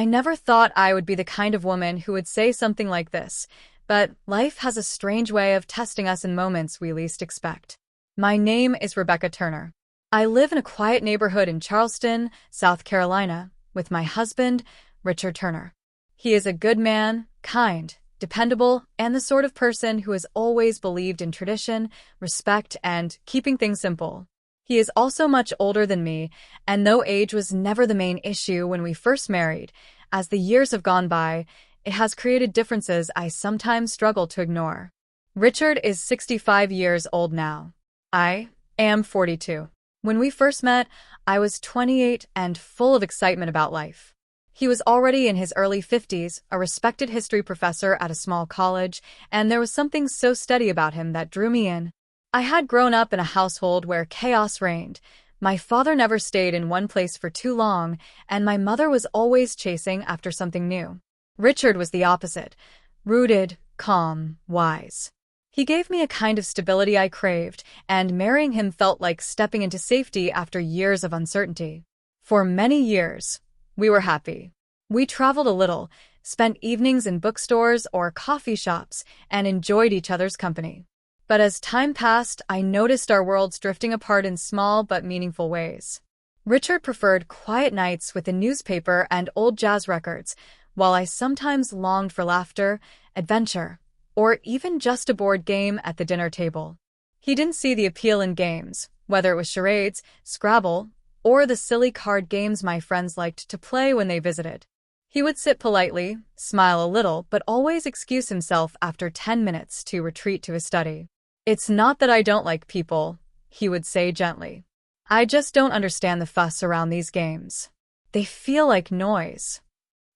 I never thought I would be the kind of woman who would say something like this, but life has a strange way of testing us in moments we least expect. My name is Rebecca Turner. I live in a quiet neighborhood in Charleston, South Carolina, with my husband, Richard Turner. He is a good man, kind, dependable, and the sort of person who has always believed in tradition, respect, and keeping things simple. He is also much older than me, and though age was never the main issue when we first married, as the years have gone by, it has created differences I sometimes struggle to ignore. Richard is 65 years old now. I am 42. When we first met, I was 28 and full of excitement about life. He was already in his early 50s, a respected history professor at a small college, and there was something so steady about him that drew me in. I had grown up in a household where chaos reigned. My father never stayed in one place for too long, and my mother was always chasing after something new. Richard was the opposite, rooted, calm, wise. He gave me a kind of stability I craved, and marrying him felt like stepping into safety after years of uncertainty. For many years, we were happy. We traveled a little, spent evenings in bookstores or coffee shops, and enjoyed each other's company. But as time passed, I noticed our worlds drifting apart in small but meaningful ways. Richard preferred quiet nights with a newspaper and old jazz records, while I sometimes longed for laughter, adventure, or even just a board game at the dinner table. He didn't see the appeal in games, whether it was charades, Scrabble, or the silly card games my friends liked to play when they visited. He would sit politely, smile a little, but always excuse himself after 10 minutes to retreat to his study. "It's not that I don't like people," he would say gently. "I just don't understand the fuss around these games. They feel like noise."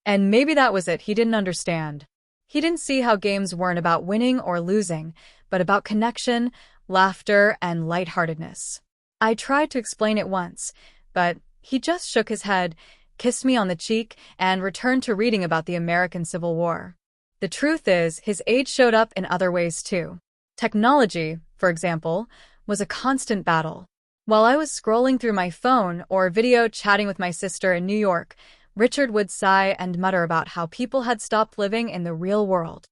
And maybe that was it he didn't understand. He didn't see how games weren't about winning or losing, but about connection, laughter, and lightheartedness. I tried to explain it once, but he just shook his head, kissed me on the cheek, and returned to reading about the American Civil War. The truth is, his age showed up in other ways too. Technology, for example, was a constant battle. While I was scrolling through my phone or video chatting with my sister in New York, Richard would sigh and mutter about how people had stopped living in the real world.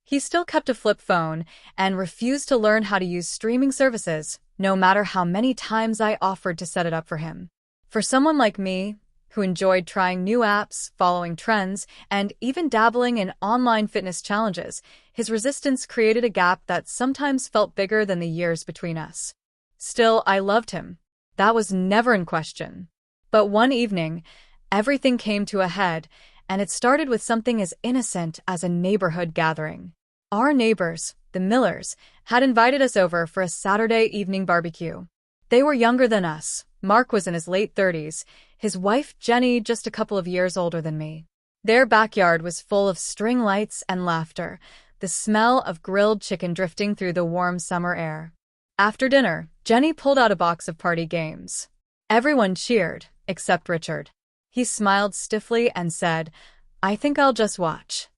He still kept a flip phone and refused to learn how to use streaming services, no matter how many times I offered to set it up for him. For someone like me, who enjoyed trying new apps, following trends, and even dabbling in online fitness challenges, his resistance created a gap that sometimes felt bigger than the years between us. Still, I loved him. That was never in question. But one evening, everything came to a head, and it started with something as innocent as a neighborhood gathering. Our neighbors, the Millers, had invited us over for a Saturday evening barbecue. They were younger than us. Mark was in his late 30s, his wife Jenny just a couple of years older than me. Their backyard was full of string lights and laughter, the smell of grilled chicken drifting through the warm summer air. After dinner, Jenny pulled out a box of party games. Everyone cheered, except Richard. He smiled stiffly and said, "I think I'll just watch."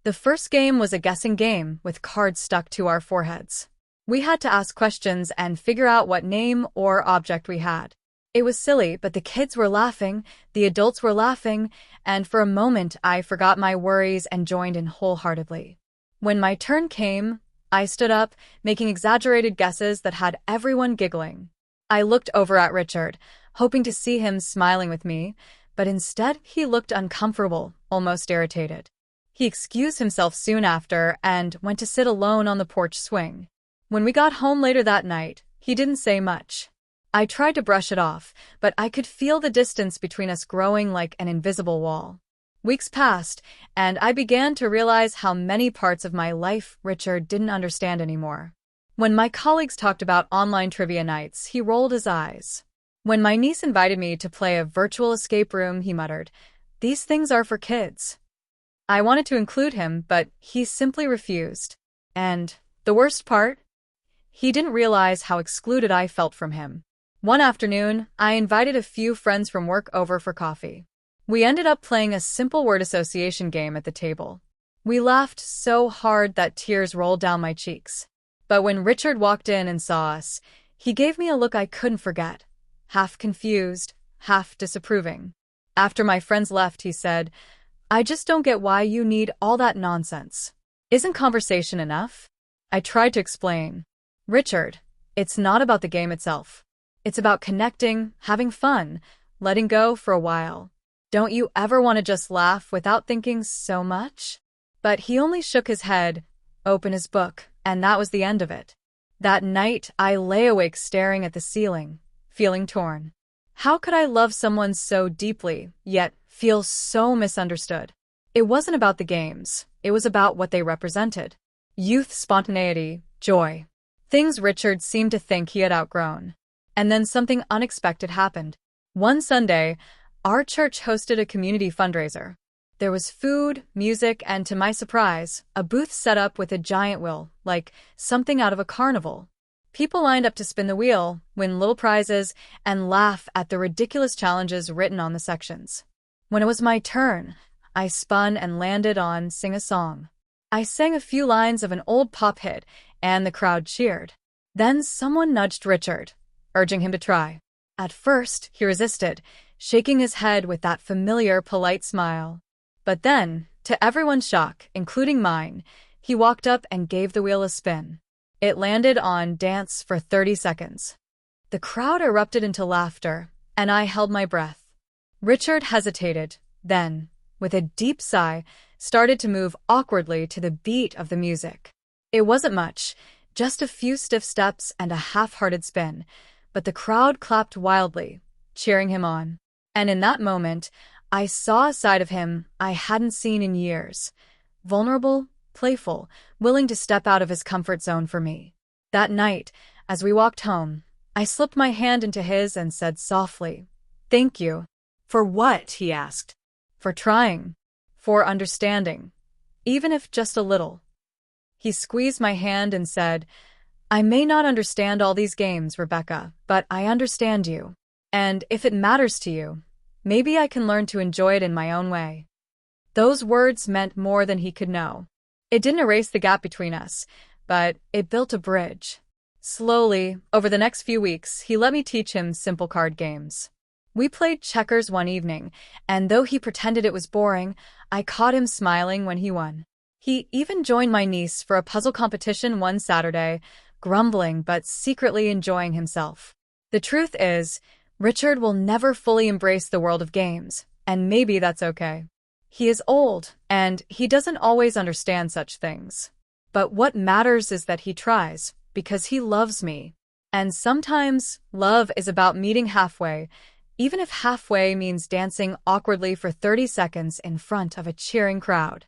The first game was a guessing game with cards stuck to our foreheads. We had to ask questions and figure out what name or object we had. It was silly, but the kids were laughing, the adults were laughing, and for a moment I forgot my worries and joined in wholeheartedly. When my turn came, I stood up, making exaggerated guesses that had everyone giggling. I looked over at Richard, hoping to see him smiling with me, but instead he looked uncomfortable, almost irritated. He excused himself soon after and went to sit alone on the porch swing. When we got home later that night, he didn't say much. I tried to brush it off, but I could feel the distance between us growing like an invisible wall. Weeks passed, and I began to realize how many parts of my life Richard didn't understand anymore. When my colleagues talked about online trivia nights, he rolled his eyes. When my niece invited me to play a virtual escape room, he muttered, "These things are for kids." I wanted to include him, but he simply refused. And the worst part? He didn't realize how excluded I felt from him. One afternoon, I invited a few friends from work over for coffee. We ended up playing a simple word association game at the table. We laughed so hard that tears rolled down my cheeks. But when Richard walked in and saw us, he gave me a look I couldn't forget, half confused, half disapproving. After my friends left, he said, I just don't get why you need all that nonsense. Isn't conversation enough? I tried to explain. Richard, it's not about the game itself. It's about connecting, having fun, letting go for a while. Don't you ever want to just laugh without thinking so much? But he only shook his head, opened his book, and that was the end of it. That night, I lay awake staring at the ceiling, feeling torn. How could I love someone so deeply, yet feel so misunderstood? It wasn't about the games. It was about what they represented. Youth, spontaneity, joy. Things Richard seemed to think he had outgrown. And then something unexpected happened. One Sunday, our church hosted a community fundraiser. There was food, music, and to my surprise, a booth set up with a giant wheel, like something out of a carnival. People lined up to spin the wheel, win little prizes, and laugh at the ridiculous challenges written on the sections. When it was my turn, I spun and landed on Sing a Song. I sang a few lines of an old pop hit, and the crowd cheered. Then someone nudged Richard, urging him to try. At first, he resisted, shaking his head with that familiar, polite smile. But then, to everyone's shock, including mine, he walked up and gave the wheel a spin. It landed on Dance for 30 seconds. The crowd erupted into laughter, and I held my breath. Richard hesitated, then, with a deep sigh, started to move awkwardly to the beat of the music. It wasn't much, just a few stiff steps and a half-hearted spin, but the crowd clapped wildly, cheering him on. And in that moment, I saw a side of him I hadn't seen in years. Vulnerable, playful, willing to step out of his comfort zone for me. That night, as we walked home, I slipped my hand into his and said softly, "Thank you." "For what?" he asked. "For trying. For understanding. Even if just a little." He squeezed my hand and said, "I may not understand all these games, Rebecca, but I understand you. And if it matters to you, maybe I can learn to enjoy it in my own way." Those words meant more than he could know. It didn't erase the gap between us, but it built a bridge. Slowly, over the next few weeks, he let me teach him simple card games. We played checkers one evening, and though he pretended it was boring, I caught him smiling when he won. He even joined my niece for a puzzle competition one Saturday, grumbling but secretly enjoying himself. The truth is, Richard will never fully embrace the world of games, and maybe that's okay. He is old, and he doesn't always understand such things. But what matters is that he tries, because he loves me. And sometimes, love is about meeting halfway, even if halfway means dancing awkwardly for 30 seconds in front of a cheering crowd.